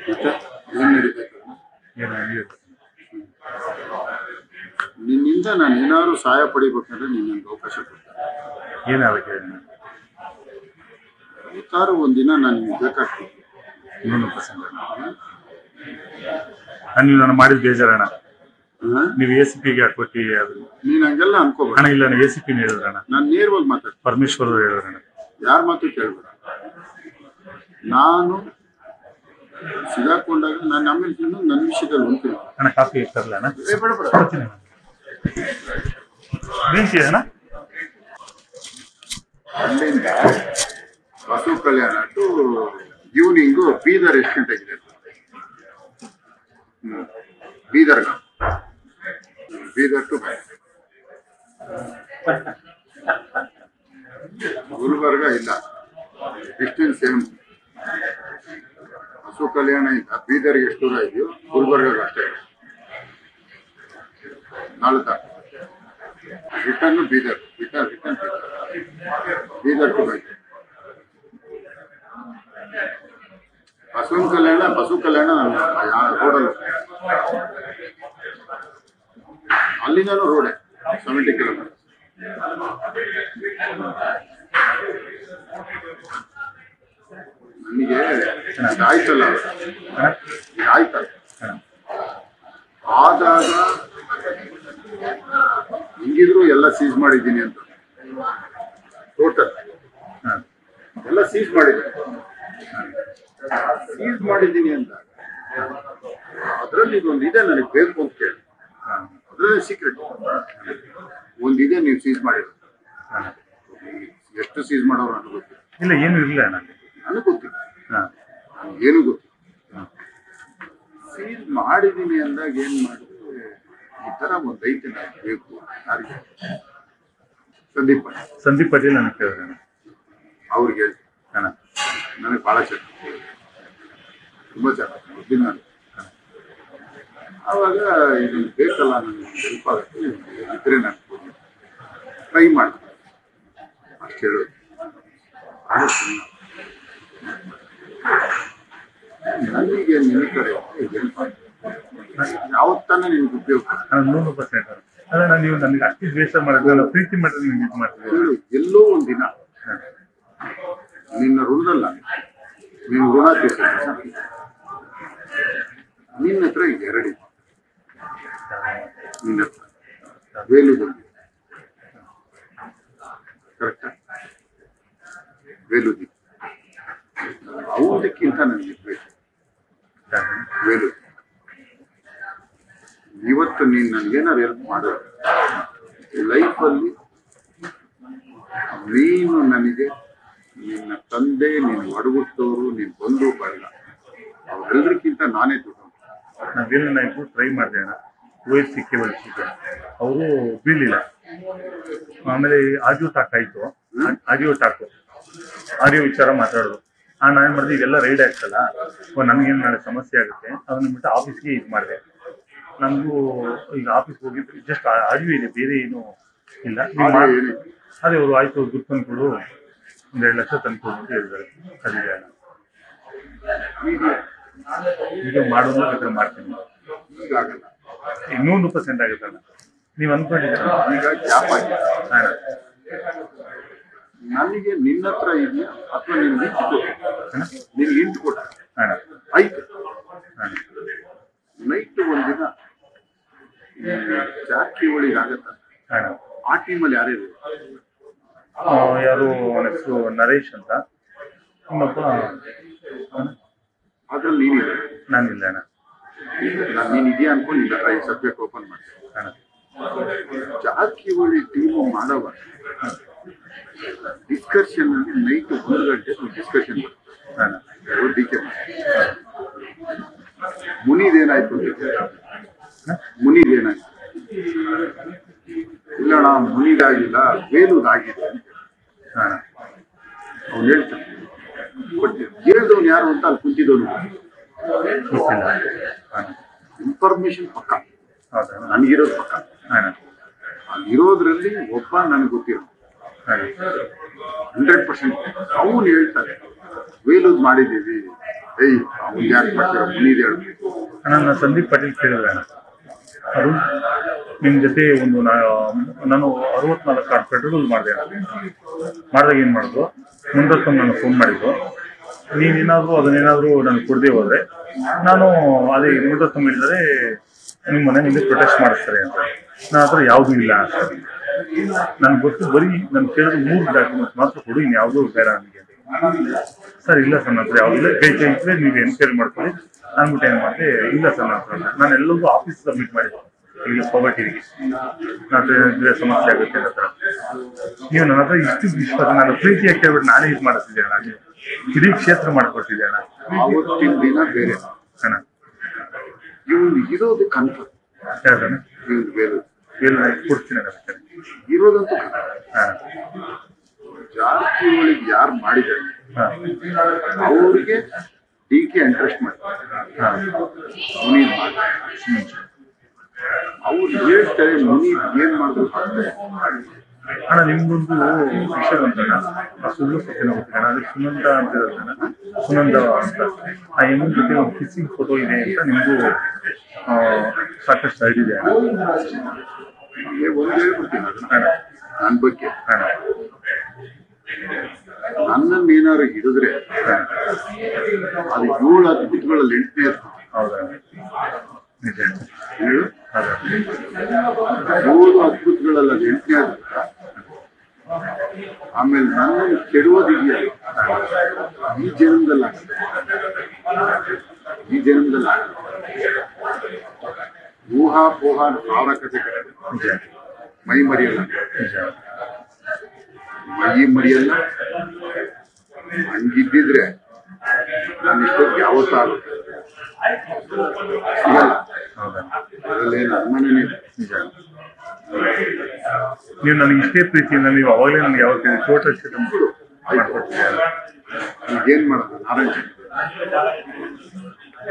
ಮತ್ತೆ ಏನು ನಡೀಬೇಕು? ನಿನ್ನಿಂದ ನಾನು ಏನಾದ್ರು ಸಹಾಯ ಪಡಿಬೇಕಂದ್ರೆ ನೀನು ನನಗೆ ಅವಕಾಶ ಕೊಡ್ತಾರೆ. ಏನಾಗಬೇಕು? ಇವತ್ತಾರು ಒಂದಿನ ನಾನು ನಿಮ್ಗೆ ಬೇಕಾಗ್ತದೆ. ಇನ್ನೊಂದು ಪರ್ಸೆಂಟ್ ನೀವು ನಾನು ಮಾಡಿದ ಬೇಜಾರಣ. ನೀವು ACPಗೆ ಕೊಟ್ಟು ಅದು ನೀನು ಹಂಗೆಲ್ಲ ಅನ್ಕೋಬೇಡ. ಅಣ್ಣ ಇಲ್ಲ ACP ಹೇಳಿದ್ರಣ್ಣ. ನಾನು ನೇರವಾಗಿ ಮಾತಾಡ್ತೀನಿ. ಪರಮೇಶ್ವರ್ ಅವರು ಹೇಳಿದ್ರಣ್ಣ. ಯಾರ ಮಾತು ಕೇಳ್ಬೇಡ. ನಾನು ಸಿಗಾಕೊಂಡಾಗ ನಾನು ಆಮೇಲೆ ನನ್ನ ವಿಷಯದಲ್ಲಿ ಹೊಂತೀನಿ. ಅಣ್ಣ ಕಾಫಿ ತರಲ ಅಣ್ಣ? ಕೊಡ್ತೀನಿ ಅಣ್ಣ. ಅಲ್ಲಿಂದ ಬಸವ ಕಲ್ಯಾಣ ಟು ಈವ್ನಿಂಗು ಬೀದರ್ ಎಷ್ಟು ಗಂಟೆಗಿದೆ? ಬೀದರ್ಗ ಬೀದರ್ ಟು ಗುಲ್ಬರ್ಗ ಇಲ್ಲ, ಡಿಸ್ಟೆನ್ಸ್ ಸೇಮ್. ಬಸವ ಕಲ್ಯಾಣ ಇಂದ ಬೀದರ್ಗೆ ಎಷ್ಟು ದೂರ ಇದೆಯೋ ಗುಲ್ಬರ್ಗ ಅಷ್ಟೇ. ನಾಳ್ದ return Bidar, return Bidar to Basava Kalyan ರೋಡಲ್ಲಿ ಅಲ್ಲಿಂದನೂ ರೋಡೆ 70 ಕಿಲೋಮೀಟರ್. ನನಗೆ ಆಯ್ತಲ್ಲ ಆಯ್ತಲ್ಲ ಆದಾಗ ಹಿಂಗಿದ್ರು ಎಲ್ಲ ಸೀಸ್ ಮಾಡಿದ್ದೀನಿ ಅಂತ ಟೋಟಲ್ ಎಲ್ಲ ಸೀಸ್ ಮಾಡಿದ್ದೀನಿ ಅಂತ ಅದರಲ್ಲಿ ಇದೊಂದು ಇದೆ ನನಗೆ ಬೇಕು ಅಂತ ಕೇಳಿ. ಅದರಲ್ಲೇ ಸೀಕ್ರೆಟ್ ಒಂದಿದೆ. ನೀವು ಸೀಸ್ ಮಾಡಿರೋ ಎಷ್ಟು ಸೀಸ್ ಮಾಡೋರು ನನಗೆ ಗೊತ್ತಿಲ್ಲ. ಇಲ್ಲ ಏನು ಇಲ್ಲ ನನಗೆ ಗೊತ್ತಿಲ್ಲ, ಏನು ಗೊತ್ತಿಲ್ಲ. ಸೀಸ್ ಮಾಡಿದ್ದೀನಿ ಅಂದಾಗ ಏನ್ ಮಾಡಿದ್ರೆ ಈ ತರ ಒಂದು ಐತೆ ನನಗೆ ಬೇಕು. ಯಾರಿಗೆ? ಸಂದೀಪ್ ಪಟೇಲ್ ನನಗೆ ಕೇಳಿದ್ರೆ ಅವ್ರಿಗೆ ಹೇಳಿ ನನಗೆ ಭಾಳ ಚೆನ್ನಾಗಿ, ತುಂಬ ಚೆನ್ನಾಗಿ ಗೊತ್ತಿಲ್ಲ ನನಗೆ. ಆವಾಗ ಇದನ್ನು ಬೇಕಲ್ಲ, ನನಗೆ ಹೆಲ್ಪ್ ಆಗುತ್ತೆ ಇದ್ರೆ ನಾನು ಟ್ರೈ ಮಾಡ್ತೀನಿ ಅಷ್ಟು ಹೇಳೋದು. ನನಗೆ ನಿನ್ನ ಕಡೆ ಹೆಲ್ಪ್ ಆಗುತ್ತೆ ಯಾವತ್ತಾನ ನಿಮ್ಗೆ ಉಪಯೋಗ. 100% ಅಲ್ಲ, ನೀವು ನನಗೆ ಅಷ್ಟು ದ್ವೇಷ ಮಾಡಿದ್ರೆ ಪ್ರೀತಿ ಮಾಡಿದ್ರೆ ನೀವು ಇದು ಮಾಡ್ತೀವಿ. ಎಲ್ಲೋ ಒಂದಿನ ನಿನ್ನ ಋಣದಲ್ಲ, ನೀನು ಋಣ ತೀರ್ಸ. ನಿನ್ನ ಹತ್ರ ಎರಡು, ನಿನ್ನ ಹತ್ರ ವೇಲುದಲ್ಲಿ ಕರೆಕ್ಟಾ? ವೇಲುದಿ ಅವದಕ್ಕಿಂತ ನನಗೆ ಬೇಕು ವೇಲು. ಇವತ್ತು ನೀನು ನನಗೇನಾದ್ರು ಹೆಲ್ಪ್ ಮಾಡೋದು ಲೈಫಲ್ಲಿ, ನೀನು ನನಗೆ ನಿನ್ನ ತಂದೆ, ನೀನು ಒಡಗುಟ್ಟವರು, ನೀನು ಬಂದು ಬರಲ್ಲ, ಅವರೆಲ್ಲರಿಗಿಂತ ನಾನೇ ದುಡ್ಡು. ನಾವೇನು ನಾಯಿಗೂ ಟ್ರೈ ಮಾಡಿದೆ ಅಣ್ಣ. OFC ಕೇಬಲ್ ಅವರು ಬೀಳಿಲ್ಲ. ಆಮೇಲೆ ಆಡಿಯೋ ಟಾಕ್ ಆಯಿತು. ಆಡಿಯೋ ವಿಚಾರ ಮಾತಾಡೋದು. ನಾನು ಏನು ಮಾಡಿದೆ, ಇದೆಲ್ಲ ರೈಡ್ ಆಗ್ತಲ್ಲ, ನನಗೇನು ನಾಳೆ ಸಮಸ್ಯೆ ಆಗುತ್ತೆ ಅದನ್ನ ಬಿಟ್ಟು ಆಫೀಸ್ಗೆ ಇದು ಮಾಡಿದೆ. ನನಗೂ ಈಗ ಆಫೀಸ್ಗೆ ಹೋಗಿದ್ದು ಜಸ್ಟ್ ಆಡಿಯೋ ಇದೆ, ಬೇರೆ ಏನೂ ಇಲ್ಲ. ಅದೇ ಅವರು ಆಯಿತು ದುಡ್ಡು ತಂದ್ಕೊಡು, 1.2 ಲಕ್ಷ ತಂದ್ಕೊಡು ಅಂತ ಹೇಳಿದ್ದಾರೆ. ಅದಿದೆ ಅಣ್ಣ, ಈಗ ಮಾಡೋದು ಬೇಕಾದ್ರೆ ಮಾಡ್ತೀನಿ. 100% ಆಗುತ್ತೆ ಅಣ್ಣ. ನೀವು ಅಂದ್ಕೊಂಡಿದ್ದೀರ ಈಗ ಗ್ಯಾಪ್ ಆಗಿದೆ. ನನಗೆ ನಿನ್ನ ಹತ್ರ ಇದೆಯಾ ಅಥವಾ ನೀನು ಇಂಟು ಕೊಟ್ಟ ಆಯ್ತು. ನೈಟ್ ಒಂದಿನ ಜಾರಕಿಹೊಳಿಗೆ ಆಗತ್ತ. ಆ ಟೀಮಲ್ಲಿ ಯಾರ್ಯಾರು? ಯಾರು ನೆಕ್ಸ್ಟ್ ನರೇಶ್ ಅಂತ, ಇನ್ನೊಬ್ಬ. ಅದ್ರಲ್ಲಿ ನೀನಿಲ್ಲ? ನಾನಿಲ್ಲ ಅಣ್ಣ. ನೀನ್ ಇದೆಯಾ ಅನ್ಕೊಂಡು ನಿನ್ನ ಹತ್ರ ಈ ಸಬ್ಜೆಕ್ಟ್ ಓಪನ್ ಮಾಡ್ತೀನಿ. ಜಾರಕಿಹೊಳಿ ಟೀಮು ಮಾಡವ ಡಿಸ್ಕಷನ್ ಅಲ್ಲಿ ನೈಟ್ 1 ಗಂಟೆ ಡಿಸ್ಕಷನ್ ಡಿಕೆ ಮುನಿದೇನಾಯ್ತು? ಮುನಿದೇನಾಯ್ತು? ಇಲ್ಲಣ್ಣ ಮುನಿದಾಗಿಲ್ಲ, ವೇಲುದಾಗಿದೆ ಅಂತ ಅವ್ನು ಹೇಳ್ತಾನೆ. ಹೇಳ್ದವನು ಯಾರು ಅಂತ ಅಲ್ಲಿ ಕುಂತಿದ್ದವನು ಇನ್ಫಾರ್ಮೇಶನ್ ಪಕ್ಕ, ನನಗಿರೋದು ಪಕ್ಕ. ಅಲ್ಲಿರೋದ್ರಲ್ಲಿ ಒಬ್ಬ ನನಗೆ ಗೊತ್ತಿರೋ 100%. ಅವನು ಹೇಳ್ತಾರೆ ವೇಲುದ್ ಮಾಡಿದ್ದೀವಿ, ಯಾಕೆ ಮಾಡ್ತೀರ ಮುನಿದು ಹೇಳಿ. ನಾನು ಸಂದೀಪ್ ಪಾಟೀಲ್ ಕೇಳಿದ್ರೆ ಅದು ನಿಮ್ಮ ಜೊತೆ ಒಂದು ನಾನು 64 ಕಾರ್ಡ್ ಪೆಟ್ರೋಲ್ ಮಾಡಿದೆ. ಮಾಡಿದಾಗ ಏನು ಮಾಡಿದ್ರು, ಮುಂದಕ್ಕೆ ನಾನು ಫೋನ್ ಮಾಡಿದ್ದು, ನೀನೇನಾದರೂ ಅದನ್ನೇನಾದರೂ ನನಗೆ ಕೊಡದೆ ಹೋದರೆ ನಾನು ಅದೇ ಮುಂದಕ್ಕೆ ಹೇಳಿದರೆ ನಿಮ್ಮ ಮನೆಯಲ್ಲಿ ಪ್ರೊಟೆಸ್ಟ್ ಮಾಡಿಸ್ತಾರೆ ಅಂತ. ನನ್ನ ಹತ್ರ ಯಾವುದೂ ಇಲ್ಲ ಅಂತ. ನನಗೆ ಗೊತ್ತು, ಬರೀ ನಾನು ಕೇಳಿದ್ರೆ 3 ಡಾಕ್ಯುಮೆಂಟ್ಸ್ ಮಾತ್ರ ಕೊಡಿ, ಇನ್ನು ಯಾವುದೂ ಬೇಡ ನನಗೆ. ಸರ್ ಇಲ್ಲ ಸರ್, ನನ್ನ ಹತ್ರ ಯಾವುದಿಲ್ಲ, ಕೈ ಇದ್ದರೆ ನೀವು ಎನ್ಕ್ವೈರಿ ಮಾಡ್ಕೊಳ್ಳಿ ಅಂದ್ಬಿಟ್ಟು ಏನು ಮಾಡಿದೆ. ಇಲ್ಲ ಸರ್, ನನ್ನ ಹತ್ರ ನಾನು ಎಲ್ಲರಿಗೂ ಆಫೀಸ್ ಸಬ್ಮಿಟ್ ಮಾಡಿದ್ದೆ ಈಗ ಪವರ್ಟಿಗೆ, ನಾನು ಸಮಸ್ಯೆ ಆಗುತ್ತೆ ಅಂತ. ನೀವು ನನ್ನ ಹತ್ರ ಇಷ್ಟು ವಿಶ್ವಾಸ, ನಾನು ಪ್ರೀತಿಯಾಗಿ ಕೇಳ್ಬಿಟ್ಟು ನಾನೇ ಇದು ಮಾಡಿಸ್ತಿದ್ದೆ ಅಣ್ಣ, ನೀವು ಇಡೀ ಕ್ಷೇತ್ರ ಮಾಡಿಕೊಡ್ತಿದ್ದೆ ಅಣ್ಣ. ಆವತ್ತಿನ ದಿನ ಬೇರೆ ಅಣ್ಣ ಇವನು ಇರೋದು ಕನ್ಫರ್ಮ್. ಯಾಕಣ್ಣ ಇವನು ಬೇರೆ ಕೊಡ್ತೀನಿ ಅಣ್ಣ ಇರೋದಂತೂ ಹಾಂ. ಜಾರಕಿಹೊಳಿಗೆ ಯಾರು ಮಾಡಿದ್ದಾರೆ ಅವ್ರಿಗೆ DK ಇಂಟ್ರೆಸ್ಟ್ ಮಾಡ್ತಾರೆ, ಮುನೀರ್ ಮಾಡ್ತಾರೆ. ಅವ್ರು ಹೇಳ್ತಾರೆ ಮುನೀರ್ ಏನ್ ಮಾಡ್ಬೇಕು ಅಣ್ಣ. ನಿಮ್ದೊಂದು ವಿಷಯ ಅಂತಣ್ಣ, ಆ ಸುಳ್ಳು ಸತ್ಯನ ಗೊತ್ತಿಲ್ಲ ಅಣ್ಣ, ಅದು ಸುನಂದ ಅಂತ ಇರೋದಣ್ಣ, ಸುನಂದ ಅಂತ. ಆ ಹೆಣ್ಣಿನ ಜೊತೆ ಒಂದು ಕಿಸ್ಸಿಂಗ್ ಫೋಟೋ ಇದೆ ಅಂತ ನಿಮಗೂ ಸಾಕಷ್ಟು ಐಡಿಯಾ ಅಣ್ಣ. ಒಂದು ಹೇಳ್ಬಿಡ್ತೀನಿ ಅಣ್ಣ ನನ್ನ ಬಗ್ಗೆ. ಅಣ್ಣ ನನ್ನನ್ನು ಏನಾದ್ರು ಹಿಡಿದ್ರೆ ಅದು 7 ಅದ್ಭುತಗಳಲ್ಲಿ 8ನೇ ಇರ್ತದೆ. ಹೌದಾ? ನಿಜ. 7 ಅದ್ಭುತಗಳಲ್ಲಿ ಅದು 8ನೇ ಅದ್ಭುತ. ಆಮೇಲೆ ನನ್ನನ್ನು ಕೆಡುವುದಿದೆಯಲ್ಲ ಈ ಜನ್ಮದಲ್ಲಿ ಊಹಾಪೋಹ ಸಾವಿರ ಕಥೆಗಳು. ಮೈ ಮರಿಯಲ್ಲ, ಮೈ ಮರಿಯಲ್ಲ. ಹಂಗಿದ್ದಿದ್ರೆ ನಾನು ಇಷ್ಟೊತ್ತು ಯಾವತ್ತಾಗುತ್ತೆ ಸಿಗಲ್ಲ. ಅದರಲ್ಲೇನು ಅನುಮಾನನೇ ಇಲ್ಲ. ನೀವು ನನಗೆ ಇಷ್ಟೇ ಪ್ರೀತಿಯಿಂದ ನೀವು ಅವಾಗಲೇ ನನಗೆ ಯಾವಾಗ ಚೋಟ ಮಾಡ್ಕೊಡ್ತೀವಿ. ಈಗೇನ್ ಮಾಡೋದು ನಾರಾಯಣ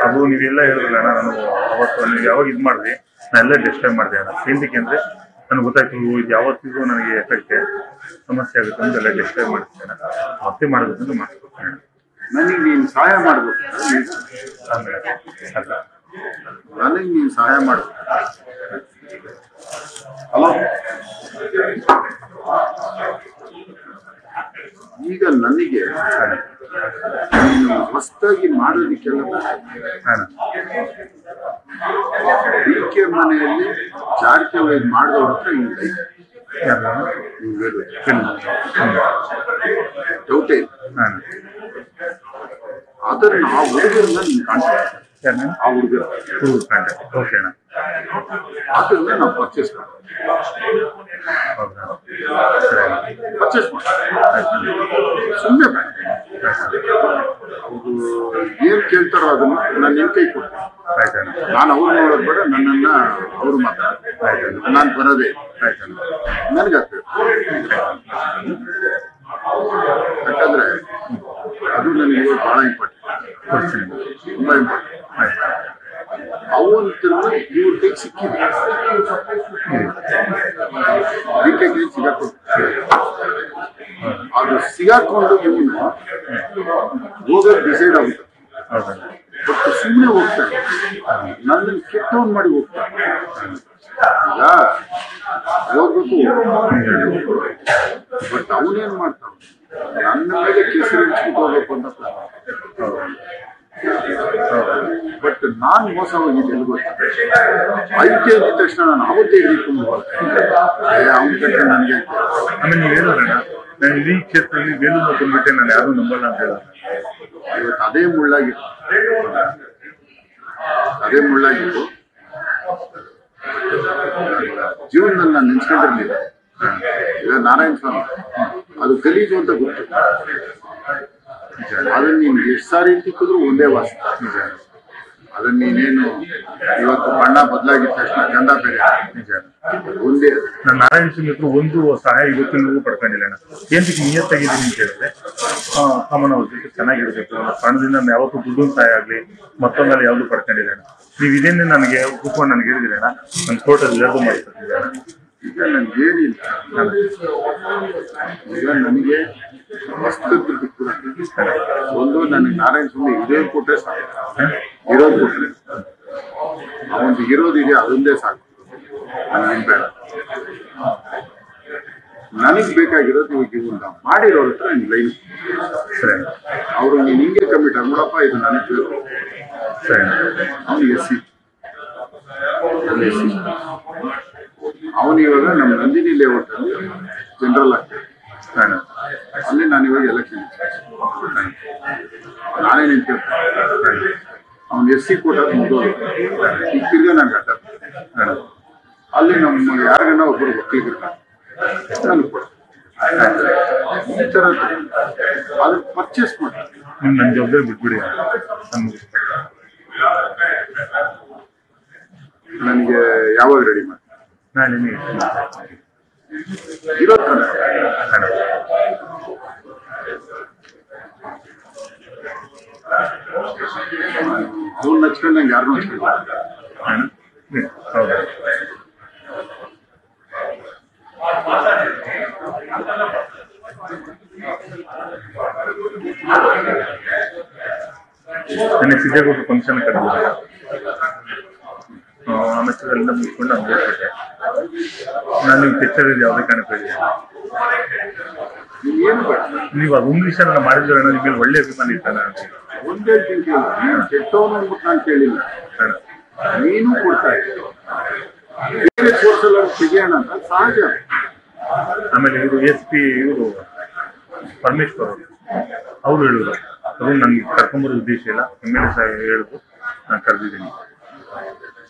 ಅದು ನೀವೆಲ್ಲ ಹೇಳಿದ್ರಲ್ಲ ಅಣ್ಣ, ನಾನು ಅವತ್ತು ನೀವು ಯಾವಾಗ ಇದು ಮಾಡಿದೆ ನಾನೆಲ್ಲ ಡಿಸ್ಟರ್ಬ್ ಮಾಡಿದೆ ಅಣ್ಣ. ಏನಕ್ಕೆ ಅಂದರೆ ನನಗೆ ಗೊತ್ತಾಯ್ತು ಇದು ಯಾವತ್ತಿಗೂ ನನಗೆ ಎಫೆಕ್ಟ್ ಸಮಸ್ಯೆ ಆಗುತ್ತೆ ಅಂತ ಎಲ್ಲ ಡಿಸ್ಟರ್ಬ್ ಮಾಡ್ತೇನೆ. ಮತ್ತೆ ಮಾಡೋದನ್ನು ಮಾಡಿಸ್ಕೊಡ್ತೇನೆ. ನನಗೆ ನೀನು ಸಹಾಯ ಮಾಡ್ಬೇಕು. ಆಮೇಲೆ ಅಲ್ಲ, ನನಗೆ ನೀನು ಸಹಾಯ ಮಾಡ್ಬೇಕು. ಹಲೋ, ಈಗ ನನಗೆ ನೀನು ಹೊಸದಾಗಿ ಮಾಡೋದಕ್ಕೆಲ್ಲ DK ಮನೆಯಲ್ಲಿ ಜಾರಕಿಹೊಳಿ ಮಾಡಿದವ್ರ ಹತ್ರ ಹಿಂಗೆ ಡೌಟೇ ಇಲ್ಲ. ಅದನ್ನ ಆ ಹುಡುಗರನ್ನ ನೀನು ಕಾಣ್ತೀನಿ. ಆ ಹುಡುಗರ ಓಕೆ ಅಣ್ಣ, ಅದನ್ನ ನಾವು ಪರ್ಚೇಸ್ ಮಾಡ್ತೀವಿ. ಪರ್ಚೇಸ್ ಮಾಡಿ ಸುಮ್ಮನೆ ಬೇಡ. ಅವರು ಏನ್ ಕೇಳ್ತಾರೋ ಅದನ್ನ ನಾನು ನಿನ್ ಕೈ ಕೊಡ್ತೀನಿ. ಆಯ್ತಣ್ಣ. ನಾನು ಅವ್ರು ನೋಡೋದು ಬೇಡ, ನನ್ನನ್ನ ಅವ್ರು ಮಾತಾಡ್ತಾರೆ. ನಾನು ಬರೋದೇ ನನಗಾಗ್ತದೆ. ಯಾಕಂದ್ರೆ ಅದು ನನಗೆ ಇವಾಗ ಬಹಳ ಇಂಪಾರ್ಟೆಂಟ್, ತುಂಬಾ ಇಂಪಾರ್ಟೆಂಟ್. ಅವಂತೂ ಇವ್ರ ಕೈಗೆ ಸಿಕ್ಕಿದೆ. DK ಸಿಗಾಕೊಂಡು ಅದು ಸಿಗಾಕೊಂಡು ಇವನು ಹೋಗೋದು ಡಿಸೈಡ್ ಆಗುತ್ತೆ. ಬಟ್ ಸುಮ್ಮನೆ ಹೋಗ್ತಾನೆ, ನನ್ನನ್ನು ಕೆಟ್ಟವನ್ ಮಾಡಿ ಹೋಗ್ತಾನೆ. ಈಗ ಹೋಗ್ಬೇಕು, ಬಟ್ ಅವನೇನ್ ಮಾಡ್ತಾವ ನನ್ನ ಮೇಲೆ ಕೆಸರು ಇಟ್ಬಿಟ್ಟು ಹೋಗ್ಬೇಕು ಅಂತ. ಬಟ್ ನಾನ್ ಮೋಸ ಹೋಗಿದ್ದೆ ಎಲ್ಲಿ ಗೊತ್ತ, ಐತೆ ಅಂದ ತಕ್ಷಣ ನಾನು ಅವತ್ತೇ ಹಿಡಿಕೊಂಡು ಅವನ ಕಡೆ ನನಗೆ. ಆಮೇಲೆ ನೀವು ಹೇಳೋಣ, ನಾನು ಇಡೀ ಕ್ಷೇತ್ರದಲ್ಲಿ ಬೇಲೂರು ಬಂದ್ಬಿಟ್ಟೆ ನಾನು ಯಾರು ನಂಬಲ್ಲ ಅಂತ ಹೇಳ. ಇವತ್ತು ಅದೇ ಮುಳ್ಳಾಗಿತ್ತು ಜೀವನದಲ್ಲಿ ನಾನು ನೆನ್ಸ್ಕೊಂಡಿರ್ಲಿಲ್ಲ. ಈಗ ನಾರಾಯಣ ಸ್ವಾಮಿ ಅದು ಗಲೀಜು ಅಂತ ಗೊತ್ತು. ಅದನ್ನ ನೀನು ಎಷ್ಟು ಸಾರಿ ತಿಕ್ಕಿದ್ರು ಒಂದೇ ವಾಸ. ಅದನ್ನ ನೀನೇನು ಇವತ್ತು ಬಣ್ಣ ಬದಲಾಗಿದ ತಕ್ಷಣ ಗಂಧ ಬೇರೆ ಒಂದೇ. ನಾನು ನಾರಾಯಣ ಸ್ವಾಮಿ ಹತ್ರ ಒಂದು ಸಹಾಯ ಇವತ್ತಿನವರೆಗೂ ಪಡ್ಕೊಂಡಿಲ್ಲ. ಏನಕ್ಕೆ ನಿಯತ್ತಾಗಿದ್ದೀನಿ ಅಂತ ಹೇಳಿದ್ರೆ, ಕಾಮನ್ ಅವ್ರ ಜೊತೆ ಚೆನ್ನಾಗಿರ್ಬೇಕು, ಹಣದಿಂದ ನಾನು ಯಾವತ್ತೂ ದುಡ್ಡು ಸಹಾಯ ಆಗಲಿ ಮತ್ತೊಂದಲ್ಲಿ ಯಾವುದು ಪಡ್ಕೊಂಡಿಲ್ಲ. ನೀವು ಇದೇನೇ ನನಗೆ ಕೂತ್ಕೊಂಡು ನನಗೆ ಹೇಳಿದ್ರೆ ನನ್ನ ತೋಟದಲ್ಲಿ ಎಲ್ಲರೂ ಮಾಡ್ತಿದ್ದೆ. ಈಗ ನನ್ಗೆ ಏನಿಲ್ಲ. ಈಗ ನನಗೆ ವಸ್ತು ಕೂಡ ಒಂದು ನನಗೆ ನಾರಾಯಣ ಸ್ವಾಮಿ ಇರೋದು ಕೊಟ್ಟರೆ ಸಾಕು, ಇರೋದು ಕೊಟ್ಟರೆ ಅವನು ಇರೋದಿದೆ ಅದೊಂದೇ ಸಾಕು, ನನಗೇನು ಬೇಡ. ನನಗೆ ಬೇಕಾಗಿರೋದು ಇವಾಗ ಇವ್ನ ಮಾಡಿರೋರ ಹತ್ರ ನಿನ್ ಲೈನ್ ಅವರು ನೀನು ಹಿಂಗೆ ಕಮಿಟ್ ನೋಡಪ್ಪ ಇದು ನನಗೆ ಬೇಕು. ಅವನು ಎಸ್ ಅವನು ಇವಾಗ ನಮ್ಮ ನಂದಿನಿ ಲೇಔಟ್ ಅಲ್ಲಿ ಜನರಲ್ ಆಗ್ತದೆ. ಅಲ್ಲಿ ನಾನು ಇವಾಗ ಎಲೆಕ್ಷನ್ ನಾನೇ ನಿಂತಿರ್ತೀನಿ. ಅವ್ನು ಎಸ್ ಸಿ ಕೊಟ್ಟ ಮುಗಿದೋದು ಈಗ ತಿರ್ಗ ನಂಗೆ ಅಡ್ಡ ಅಲ್ಲಿ ನಮ್ಮ ಯಾರಿಗನ್ನ ಒಬ್ಬರು ಒಕ್ಕಲಿಗರು ನನಗೆ ಕೊಡ ಈ ಥರ ಅದು ಪರ್ಚೇಸ್ ಮಾಡ್ತಾರೆ. ನನ್ನ ಜವಾಬ್ದಾರಿ ಬಿಟ್ಬಿಡಿ. ನನಗೆ ಯಾವಾಗ ರೆಡಿ ಮಾಡಿ ನಾನು ಇರೋ ಥರ ಅವ್ನು ಹಚ್ಕೊಂಡು ನಂಗೆ ಯಾರನ್ನೂ ಹಚ್ಕೊಂಡು ಹೌದಾ ನನಗೆ ಸಿದ್ದೇಗೌಡರು ಫಂಕ್ಷನ್ ಕರೆದಿದ್ದಾರೆ. ಆಮೇಲೆ ಅಲ್ಲಿಂದ ಮುಗಿಸ್ಕೊಂಡು ನಾನು ಹೋಗ್ಬಿಟ್ಟೆ. ನಾನು ನಿಮ್ಮ ಪಿಕ್ಚರಲ್ಲಿ ಯಾವುದೇ ಕಾರಣಕ್ಕೆ ಹೇಳಿದೆ ನೀವು ಅದೊಂದು ವಿಷಯ ನಾನು ಮಾಡಿದ್ರೆ ನಿಮ್ಮ ಮೇಲೆ ಒಳ್ಳೆ ಅಭಿಮಾನ ಇರ್ತಾನೆ. ಒಂದೇ ಕೆಟ್ಟವನು ಅಂದ್ಬಿಟ್ಟು ನಾನು ಕೇಳಿಲ್ಲ, ನೀನು ಕೊಡ್ತಾ ಬೇರೆ ಸೋರ್ಸಲ್ಲಿ ತೆಗಿಯೋಣ ಅಂತ ಸಹಜ. ಆಮೇಲೆ ಇವರು SP ಇವರು ಪರಮೇಶ್ವರ್ ಅವರು ಹೇಳಿದ್ರು ಅದು ನನಗೆ ಕರ್ಕೊಂಬರೋ ಉದ್ದೇಶ ಇಲ್ಲ, MLA ಸಾಹೇಬ್ ಹೇಳಿದ್ರು ನಾನು ಕರೆದಿದ್ದೀನಿ.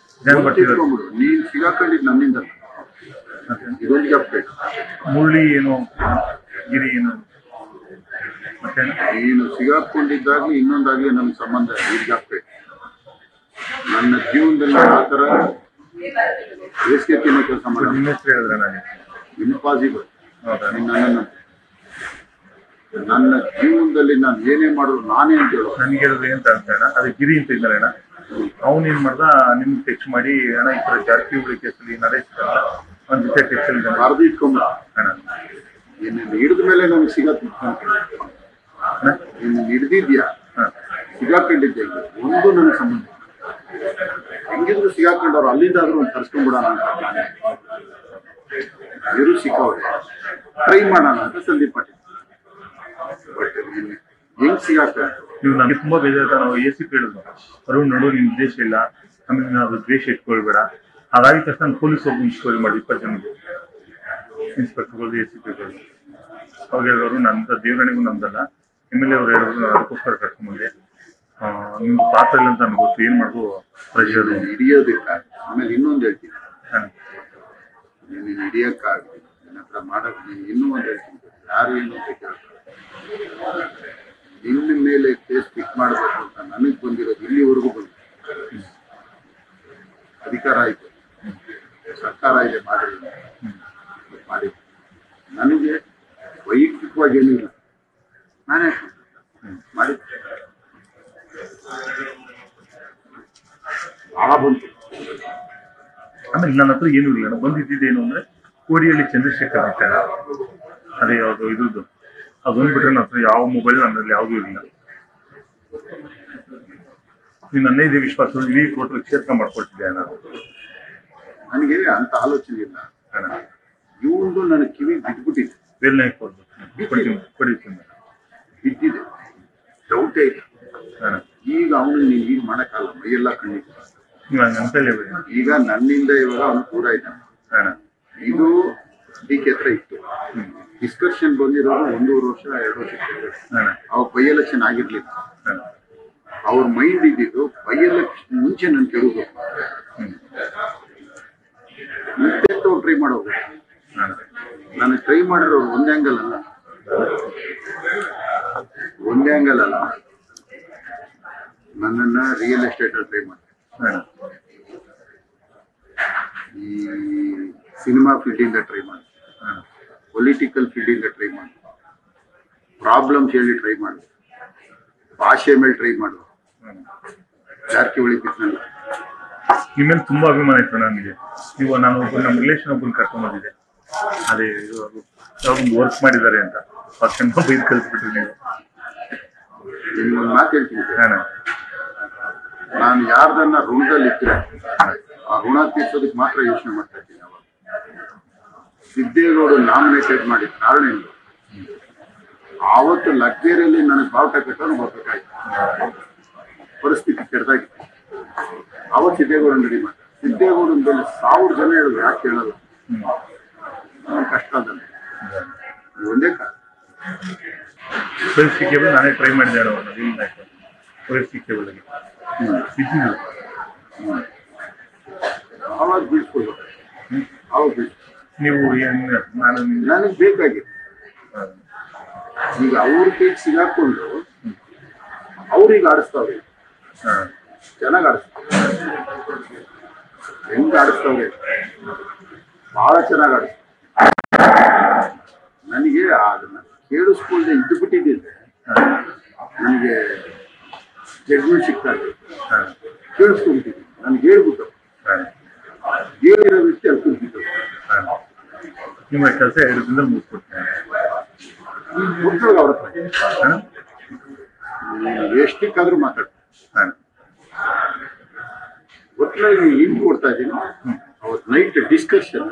ನೀನು ಸಿಗಾಕೊಂಡಿದ್ದು ನನ್ನಿಂದ ಇದೊಂದು ಅಪ್ಡೇಟ್. ಮುರಳಿ ಏನು ಗಿರಿ ಏನು ಮತ್ತೆ ನೀನು ಸಿಗಾಕೊಂಡಿದ್ದಾಗ್ಲಿ ಇನ್ನೊಂದಾಗ್ಲಿ ನಮ್ಗೆ ಸಂಬಂಧ ಈಗ ಅಪ್ಡೇಟ್. ನನ್ನ ಜೀವನದಲ್ಲಿ ಆ ಥರ ಬೇಸಿಗೆ ತಿನ್ನೋ ಕೆಲಸ ಮಾಡಿ ನಿಮ್ಮ ಹೆಸರು ಹೇಳಿದ್ರೆ ನನಗೆ ಇಂಪಾಸಿಬಲ್. ಹೌದಾ ನನ್ನ ಜೀವನದಲ್ಲಿ ನಾನು ಏನೇ ಮಾಡಿದ್ರು ನಾನೇ ಅಂತ ಹೇಳು. ನನಗೆ ಹೇಳಿದ್ರೆ ಅಂತ ಅಣ್ಣ ಅದು ಗಿರಿ ಅಂತ ಇದ್ದಾರೆ ಅಣ್ಣ. ಅವನೇನು ಮಾಡ್ದ ನಿಮ್ಗೆ ಟೆಕ್ಸ್ಟ್ ಮಾಡಿ ಅಣ್ಣ ಈ ಥರ ಜಾರಕಿಹೊಳಿ ಕೇಸಲ್ಲಿ ನರೇಶ್ ಒಂದು ಜೊತೆ ಟೆಕ್ಸ್ಟಲ್ಲಿ ಬರೆದು ಇಟ್ಕೊಂಡ ಅಣ್ಣ ಏನೇನು ಹಿಡಿದ ಮೇಲೆ ನನಗೆ ಸಿಗತ್ತೆ. ನೀನು ಹಿಡ್ದಿದ್ಯಾ ಸಿಗಾಕೊಂಡಿದ್ದೆ ಒಂದು ನನ್ನ ಸಂಬಂಧ ಹೆಂಗಿದ್ರು ಸಿಗಾಕೊಂಡವ್ರು ಅಲ್ಲಿಂದಾದ್ರೂ ಒಂದು ತರಿಸ್ಕೊಂಡ್ಬಿಡೋಣ ಅಂತ ಇವರು ಸಿಕ್ಕವ್ರೆ ಟ್ರೈ ಮಾಡೋಣ ಅಂತ ಸಂದೀಪ್ ಪಾಟೀಲ್. ಬಟ್ ಹೆಂಗ್ ಸಿಗಾಕ ನೀವು ನನಗೆ ತುಂಬಾ ಬೇಜಾರ. ನಾವು ACP ಹೇಳಿದ್ರು ಅರುಣ್ ನೋಡು ನಿಮ್ ಉದ್ದೇಶ ಇಲ್ಲ, ಆಮೇಲೆ ನಾವು ದ್ವೇಷ ಇಟ್ಕೊಳ್ಬೇಡ. ಹಾಗಾಗಿ ತಕ್ಷಣ ಪೊಲೀಸ್ ಒಬ್ಬ ಇನ್ಸ್ಕ್ವೈರಿ ಮಾಡಿ 20 ಜನಕ್ಕೆ ಇನ್ಸ್ಪೆಕ್ಟರ್ಗಳು ACPಗಳು ಅವಾಗ ಹೇಳಿದ್ರು ನನ್ನ ದೇವರಣಿಗೂ ನಮ್ದಲ್ಲ. MLA ಅವ್ರು ಹೇಳಿದ್ರು ನಾನು ಅದಕ್ಕೋಸ್ಕರ ಕರ್ಕೊಂಡ್ಬಂದೆ. ನಿಮ್ಗೆ ಪಾತ್ರ ಇಲ್ಲ ಅಂತ ನನ್ಗೆ ಗೊತ್ತು, ಏನ್ ಮಾಡ್ಬೋದು ಪ್ರೆಷರ್ ಹಿಡಿಯೋದಿಲ್ಲ. ಆಮೇಲೆ ಇನ್ನೊಂದು ಹೇಳ್ತೀನಿ, ನೀನು ಹಿಡಿಯಕ್ಕಾಗಲಿ ನನ್ನ ಹತ್ರ ಮಾಡಕ್ ನೀನು ಇನ್ನೂ ಒಂದು ಹೇಳ್ತೀನಿ, ಯಾರು ಏನು ಅಂತ ಕೇಳ್ತಾರೆ. ನಿನ್ನ ಮೇಲೆ ಕೇಸ್ ಫಿಟ್ ಮಾಡಬೇಕು ಅಂತ ನನಗೆ ಬಂದಿರೋದು ಇಲ್ಲಿವರೆಗೂ ಬಂದಿದೆ. ಅಧಿಕಾರ ಆಯ್ತು, ಸರ್ಕಾರ ಇದೆ ಮಾಡಿ ನನಗೆ ವೈಯಕ್ತಿಕವಾಗಿ ಏನಿಲ್ಲ, ನಾನೇ ಮಾಡಿ ಭಾಳ ಬಂತು. ಆಮೇಲೆ ನನ್ನ ಹತ್ರ ಏನೂ ಇಲ್ಲ. ನಾನು ಬಂದಿದ್ದೇನು ಅಂದ್ರೆ ಕೋಡಿಯಲ್ಲಿ ಚಂದ್ರಶೇಖರ್ ಇರ್ತಾರೆ, ಅದೇ ಯಾವುದು ಇದ್ರದ್ದು ಅದೊಂದು ಬಿಟ್ರೆ ನನ್ನ ಹತ್ರ ಯಾವ ಮೊಬೈಲ್ ನನ್ನಲ್ಲಿ ಯಾವುದೂ ಇಲ್ಲ. ನೀನು ನನ್ನೇ ಇದೆ ವಿಶ್ವಾಸ ಇಡೀ ಟೋಟಲ್ ಕ್ಷೇತ್ರ ಮಾಡ್ಕೊಳ್ತಿದ್ದೆ ನಾನು. ನನಗೆ ಅಂತ ಆಲೋಚನೆ ಇಲ್ಲ. ಇವಂದು ನನಗೆ ಕಿವಿ ಬಿಟ್ಬಿಟ್ಟಿದೆ, ಬೇಲ್ನಾಯಕ್ ಕೊಡ್ತೀನಿ ಬಿದ್ದಿದೆ, ಡೌಟೇ ಇಲ್ಲ. ಈಗ ಅವನು ನೀನು ಈಗ ಮಾಡೋಕ್ಕಾಗಲ್ಲ, ಮೈಯೆಲ್ಲ ಕಣ್ಣಿಗೆ. ಈಗ ನನ್ನಿಂದ ಇವಾಗ ಅವನು ದೂರ ಇದ್ದಾನೆ. ಇದು DK ಹತ್ರ ಇತ್ತು ಡಿಸ್ಕಷನ್ ಬಂದಿರೋದು 1.5 ವರ್ಷ 2 ವರ್ಷ. ಅವಾಗ ಬೈ ಎಲೆಕ್ಷನ್ ಆಗಿರ್ಲಿಲ್ಲ. ಅವ್ರ ಮೈಂಡ್ ಇದ್ದಿದ್ದು ಬೈ ಎಲೆಕ್ಷನ್ ಮುಂಚೆ ನನ್ ಕೆಡುಗು ಟ್ರೈ ಮಾಡೋದು. ನಾನು ಟ್ರೈ ಮಾಡಿರೋರು ಒಂದೇ ಆಂಗಲ್ ಅಲ್ಲ, ನನ್ನನ್ನ ರಿಯಲ್ ಎಸ್ಟೇಟ್ ಅಲ್ಲಿ ಟ್ರೈ ಮಾಡ್ತಾರೆ, ಈ ಸಿನಿಮಾ ಫೀಲ್ಡಿಂದ ಟ್ರೈ ಮಾಡಿ, ಪೊಲಿಟಿಕಲ್ ಫೀಲ್ಡಿಂದ ಟ್ರೈ ಮಾಡಿ, ಪ್ರಾಬ್ಲಮ್ಸ್ ಹೇಳಿ ಟ್ರೈ ಮಾಡು, ಭಾಷೆ ಮೇಲೆ ಟ್ರೈ ಮಾಡು. ಜಾರಕಿಹೊಳಿ ಕಿತ್ನಲ್ಲ ನಿಮ್ಮೇಲೆ ತುಂಬಾ ಅಭಿಮಾನ ಇತ್ತು ನನಗೆ. ನೀವು ನಾನು ನಮ್ಮ ರಿಲೇಷನ್ ಒಬ್ಬನ ಕರ್ಕೊಂಡ್ ಬಂದಿದ್ದೆ, ಅದೇ ಯಾವಾಗ ವರ್ಕ್ ಮಾಡಿದ್ದಾರೆ ಅಂತ. ಪಕ್ಷ ಬೈದು ಕಲ್ಸ್ಬಿಟ್ರಿ ನೀವು. ನಿಮ್ಗೊಂದು ಮಾತು ಹೇಳ್ತೀನಿ, ಅಣ್ಣ ನಾನು ಯಾರ್ದನ್ನ ಋಣದಲ್ಲಿ ಇದ್ರೆ ಆ ಋಣ ತೀರ್ಸೋದಕ್ಕೆ ಮಾತ್ರ ಯೋಚನೆ ಮಾಡ್ತಾ ಇದ್ದೀನಿ. ಅವಾಗ ಸಿದ್ದೇಗೌಡರು ನಾಮಿನೇಟೆಡ್ ಮಾಡಿದ ಕಾರಣ ಏನು, ಆವತ್ತು ಲಗ್ಗೆರೆಯಲ್ಲಿ ನನಗೆ ಬಾವುಟ ಕಟ್ಟೋದು ಬರ್ಬೇಕಾಯ್ತು, ಪರಿಸ್ಥಿತಿ ಕೆಟ್ಟದಾಗಿತ್ತು. ಅವತ್ತು ಸಿದ್ದೇಗೌಡನ ರೆಡಿ ಮಾಡಿ, ಸಿದ್ದೇಗೌಡನ ಮೇಲೆ 1000 ಜನ ಹೇಳಿದ್ರು, ಯಾಕೆ ಹೇಳಲ್ಲ, ಕಷ್ಟ ಅದಲ್ಲ ಒಂದೇ ಕಾರಣ. OFC ಕೇಬಲ್ ನಾನೇ ಟ್ರೈ ಮಾಡಿದೆ OFC ಕೇಬಲ್ಗೆ ಇದ್ದಿದ್ದು. ಅವಾಗ ಬೀಳ್ಸ್ಬೋದು, ಅವಾಗ ಬೀಳ್ಸ್ಬೋದು. ನೀವು ನಾನು ನನಗೆ ಬೇಕಾಗಿತ್ತು. ಈಗ ಅವ್ರ ಕೈಗೆ ಸಿಗಾಕೊಂಡು ಅವ್ರಿಗೆ ಆಡಿಸ್ತಾವ್ರೆ, ಚೆನ್ನಾಗಿ ಆಡಿಸ್ತಾವ್ರೆ. ಹೆಂಗ್ ಆಡಿಸ್ತಾವ್ರೆ, ಬಹಳ ಚೆನ್ನಾಗಿ ಆಡಿಸ್ತಾವ್ರೆ. ನನಗೆ ಅದನ್ನ ಕೇಳಿಸ್ಕೊಂಡೆ ಇದ್ದು ಬಿಟ್ಟಿದ್ದೆ. ನನಗೆ ಜಡ್ಜ್ಮೆಂಟ್ ಸಿಗ್ತಾ ಇದೆ, ಕೇಳಿಸ್ಕೊಂಡ್ಬಿಟ್ಟಿದ್ದೆ. ನನಗೆ ಹೇಳ್ಬಿಟ್ಟು ಹೇಳಿರೋ ವ್ಯಕ್ತಿ ಅಲ್ಲಿ ಕೂತಿದ್ದು. ನಿಮ್ಮ ಕೆಲಸ 2 ದಿನದಲ್ಲಿ ಮುಗಿಸ್ಬಿಡ್ತೇನೆ. ಅವ್ರ ಹತ್ರ ಎಷ್ಟಕ್ಕಾದ್ರೂ ಮಾತಾಡ್ತೀನಿ. ಒಟ್ಟಿನಲ್ಲಿ ನೀವು ಹಿಂಗೆ ಕೊಡ್ತಾ ಇದ್ದೀನಿ. ಅವತ್ತು ನೈಟ್ ಡಿಸ್ಕಷನ್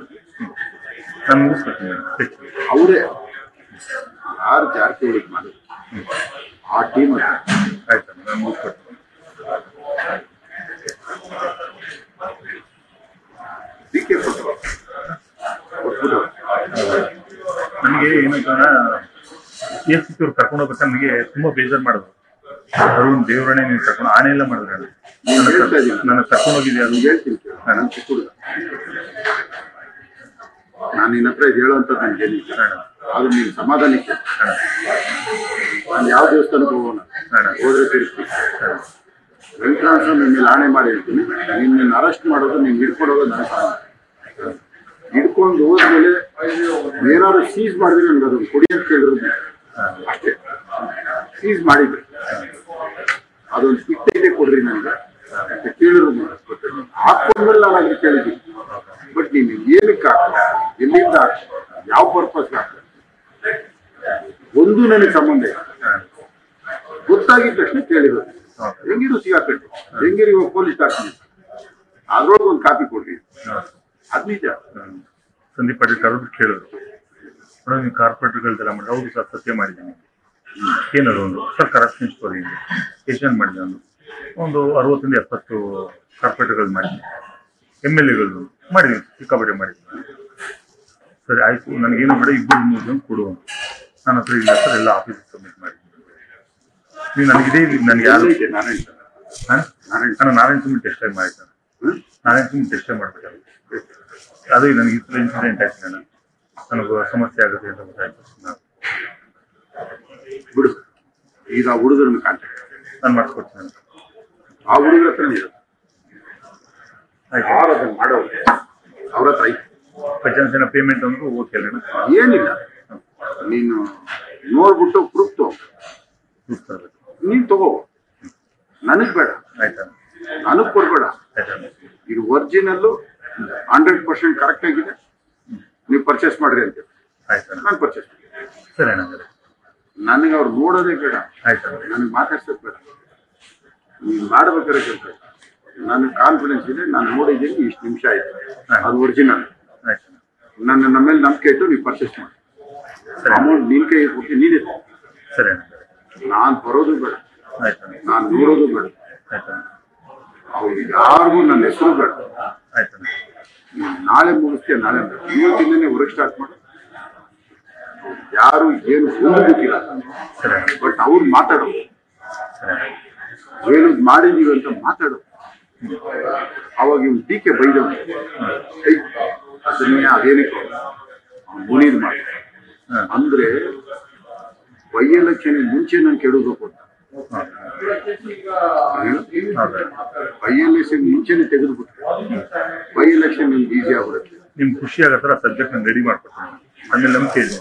ನಾನು ಮುಗಿಸ್ಬಿಡ್ತೀನಿ. ಅವರೇ ಯಾರು ಜಾರಕಿಹೊಳಿಗೆ ಮಾಡೋದು ಆ ಟೀಮ್ ಆಯ್ತು, ನಾನು ಮುಗಿಸ್ಬಿಡ್ತೀನಿ. ಡಿಕೆ ಕೊಟ್ಟರು ನನಗೆ ಏನಂತ AFC ಅವ್ರು ಕರ್ಕೊಂಡು ಹೋಗ್ಬೇಕಾದ್ರೆ ನನಗೆ ತುಂಬಾ ಬೇಜಾರು ಮಾಡಿದ್ರು. ಅರುಣ್ ದೇವರನ್ನೇ ನೀವು ಕರ್ಕೊಂಡು ಆಣೆ ಎಲ್ಲ ಮಾಡಿದ್ರೆ ನನ್ನ ಕರ್ಕೊಂಡು ಹೋಗಿದ್ದೆ. ಅದು ಹೇಳ್ತೀನಿ, ನಾನು ಚಿಕ್ಕ ಹುಡುಗ, ನಾನು ನಿನ್ನ ಹತ್ರ ಇದು ಹೇಳುವಂಥದ್ದು ನನಗೆ ಏನಿಲ್ಲ. ಅದು ನೀನು ಸಮಾಧಾನಕ್ಕೆ ನಾನು ಯಾವ ದೇವಸ್ಥಾನಕ್ಕೆ ಹೋಗೋಣ, ಹೋದ್ರೆ ತಿರುಗ್ತೀನಿ. ವೆಂಕಟರಾಮ ಸ್ವಾಮಿ ಮೇಲೆ ಆಣೆ ಮಾಡಿ ಹೇಳ್ತೀನಿ, ನಿನ್ನ ಅರೆಸ್ಟ್ ಮಾಡೋದು, ನೀನು ಹಿಡ್ಕೊಂಡು ಹೋಗೋದು ನನ್ನ ಸಾಧ್ಯ. ಹಿಡ್ಕೊಂಡು ಹೋದ್ಮೇಲೆ ಏನಾದ್ರು ಸೀಸ್ ಮಾಡಿದ್ರೆ ನನಗೆ ಅದನ್ನು ಕೊಡಿ ಅಂತ ಕೇಳಿದ್ರು ಅಷ್ಟೇ. ಸೀಸ್ ಮಾಡಿದ್ರೆ ಅದೊಂದು ಪಿಟ್ಟೆ ಕೊಡ್ರಿ ನನಗೆ ಕೇಳಿದ್ರು ಹಾಕೊಂಡ್ಮೇಲೆ ನಾನು ಅದಕ್ಕೆ ಕೇಳಿದ್ದೀನಿ. ಬಟ್ ನೀನು ಏನಕ್ಕೆ ಹಾಕ, ಎಲ್ಲಿಂದ ಹಾಕ, ಯಾವ ಪರ್ಪಸ್ಗೆ ಹಾಕ, ಒಂದು ನನಗೆ ಸಂಬಂಧ ಇಲ್ಲ. ಗೊತ್ತಾಗಿದ್ದ ತಕ್ಷಣ ಕೇಳಿರೋದು. ಹೆಂಗಿರು ಸಿಗಾಕಟ್ಟು, ಹೆಂಗಿರು ಇವಾಗ ಪೊಲೀಸ್ ಹಾಕ್ತೀನಿ, ಅದ್ರೊಳಗೆ ಒಂದು ಕಾಪಿ ಕೊಡ್ರಿ, ಅದು ನಿಜ. ಸಂದೀಪ್ ಪಾಟೀಲ್ ಕರೆದ್ಬಿಟ್ಟು ಕೇಳಿದ್ರು, ಮೇಡಮ್ ನೀವು ಕಾರ್ಪೊರೇಟರ್ಗಳ್ದೆಲ್ಲ ಮಾಡಿ. ಹೌದು ಸರ್, ಸತ್ಯ ಮಾಡಿದ್ದೀನಿ. ಏನದು ಒಂದು ಸರ್ ಕರಪ್ಷನ್ ಸ್ಟೋರಿ ಏಷಿಯನ್ ಮಾಡಿದೆ. ಒಂದು 60 ಇಂದ 70 ಕಾರ್ಪೊರೇಟರ್ಗಳು ಮಾಡಿದ್ದೀನಿ, MLAಗಳು ಮಾಡಿದ್ದೀನಿ, ಸಿಕ್ಕಾಪಟ್ಟೆ ಮಾಡಿದ್ದೀನಿ. ಸರಿ ಆಯ್ತು, ನನಗೇನು ಬೇಡ, 2-3 ಜನ ಕೊಡು. ನನ್ನ ಹತ್ರ ಇಲ್ಲ ಸರ್, ಎಲ್ಲ ಆಫೀಸಿಗೆ ಸಬ್ಮಿಟ್ ಮಾಡಿದ್ದೀನಿ. ನೀವು ನನಗಿದೆ ನನಗೆ ಯಾರು ನಾರಾಯಣ ಸ್ವಾಮಿ ಟೆಸ್ಟ್ ಟೈಮ್ ಮಾಡಿದ್ದಾನೆ. ನಾರಾಯಣ ಸ್ವಾಮಿ ಟೆಸ್ಟ್ ಟೈಮ್ ಮಾಡ್ಬೇಕಾದ್ರೆ ಅದು ನನಗೆ ಇನ್ಸಿಡೆಂಟ್ ಆಯ್ತು. ನನಗೆ ಸಮಸ್ಯೆ ಆಗುತ್ತೆ ಅಂತ ಗೊತ್ತಾಯ್ತು. ಬಿಡು, ಈಗ ಆ ಹುಡುಗರನ್ನು ಕಾಂಟ್ಯಾಕ್ಟ್ ನಾನು ಮಾಡಿಸ್ಕೊಡ್ತೀನಿ. ಆ ಹುಡುಗರ ಹತ್ರ ಯಾರು ಅದನ್ನು ಮಾಡೋರು ಅವ್ರ ಹತ್ರ ಐತೆ. ಪಂಚಾಯತ್ ಪೇಮೆಂಟ್ ಅಂದ್ರೂ ಓಕೆ ಅಲ್ಲ, ಏನಿಲ್ಲ. ನೀನು ನೋಡ್ಬಿಟ್ಟು ಪ್ರೂಫ್ ತಗೋ, ನೀನು ತಗೋ, ನನಗ್ ಬೇಡ, ಆಯ್ತಾ? ನನಗ್ ಕೊಡ್ಬೇಡ. ಆಯ್ತಾ? ಇದು ಒರಿಜಿನಲ್ಲು 100% ಕರೆಕ್ಟ್ ಆಗಿದೆ, ನೀವು ಪರ್ಚೇಸ್ ಮಾಡ್ರಿ ಅಂತ. ಆಯ್ತಾ? ನಾನು ಪರ್ಚೇಸ್ ಮಾಡಿ. ಸರಿ ಅಣ್ಣ, ನನಗೆ ಅವ್ರು ನೋಡೋದೇ ಬೇಡ, ಆಯ್ತಾ? ನನಗೆ ಮಾತಾಡ್ಸೋದು ಬೇಡ. ನೀನು ಮಾಡ್ಬೇಕಾದ್ರೆ ಕೆಲಸ ನನಗೆ ಕಾನ್ಫಿಡೆನ್ಸ್ ಇದೆ, ನಾನು ನೋಡಿದ್ದೀನಿ, ಇಷ್ಟು ನಿಮಿಷ ಆಯ್ತು, ಅದು ಒರಿಜಿನಲ್. ಆಯ್ತಾ? ನಮ್ಮ ಮೇಲೆ ನಂಬಿಕೆ ಇಟ್ಟು ನೀವು ಪರ್ಚೇಸ್ ಮಾಡಿ. ಅಮೌಂಟ್ ನಿನ್ ಕೈ ಕೊಟ್ಟು ನೀನೇ. ಸರಿ ಅಣ್ಣ, ನಾನು ಬರೋದು ಬೇಡ, ಆಯ್ತಾ? ನಾನು ನೋಡೋದು ಬೇಡ, ಆಯ್ತಾ? ಅವ್ರಿಗೆ ಯಾರಿಗೂ ನನ್ನ ಹೆಸರು ಬೇಡ. ಆಯ್ತಾ? ನಾಳೆ ಮುಗಿಸ್ತೇ, ನಾಳೆ ಇವತ್ತಿಂದನೇ ವರ್ಕ್ ಸ್ಟಾರ್ಟ್ ಮಾಡಿ. ಯಾರು ಏನು ಗೊತ್ತಿಲ್ಲ, ಸರಿ ಬಟ್ ಅವ್ರು ಮಾತಾಡೋದು, ಸರಿ ಹೇಳುದು ಮಾಡಿದೀವಿ ಅಂತ ಮಾತಾಡೋದು. ಅವಾಗ ಇವ್ನು DK ಬೈದವ್ ಅದನ್ನೇ ಅದೇನಕ್ಕೆ ಮುನೀದ್ ಮಾಡಿ ಅಂದ್ರೆ ಬೈ ಎಲೆಕ್ಷನ್ ಮುಂಚೆ ನಾನು ಕೆಡಬೇಕು ಅಂತ. ಬೈ ಎಲೆಕ್ಷನ್ ಮುಂಚೆನೆ ತೆಗೆದುಬಿಟ್ರೆ ಬೈ ಎಲೆಕ್ಷನ್ ನಿಮ್ಗೆ ಈಸಿ ಆಗ್ಬಿಡುತ್ತೆ. ನಿಮ್ಗೆ ಖುಷಿ ಆಗತ್ತರ ಸಬ್ಜೆಕ್ಟ್ ನಾನು ರೆಡಿ ಮಾಡ್ಕೊಡ್ತೀನಿ, ಆಮೇಲೆ ನಂಬಿಕೆ ಇದೆ.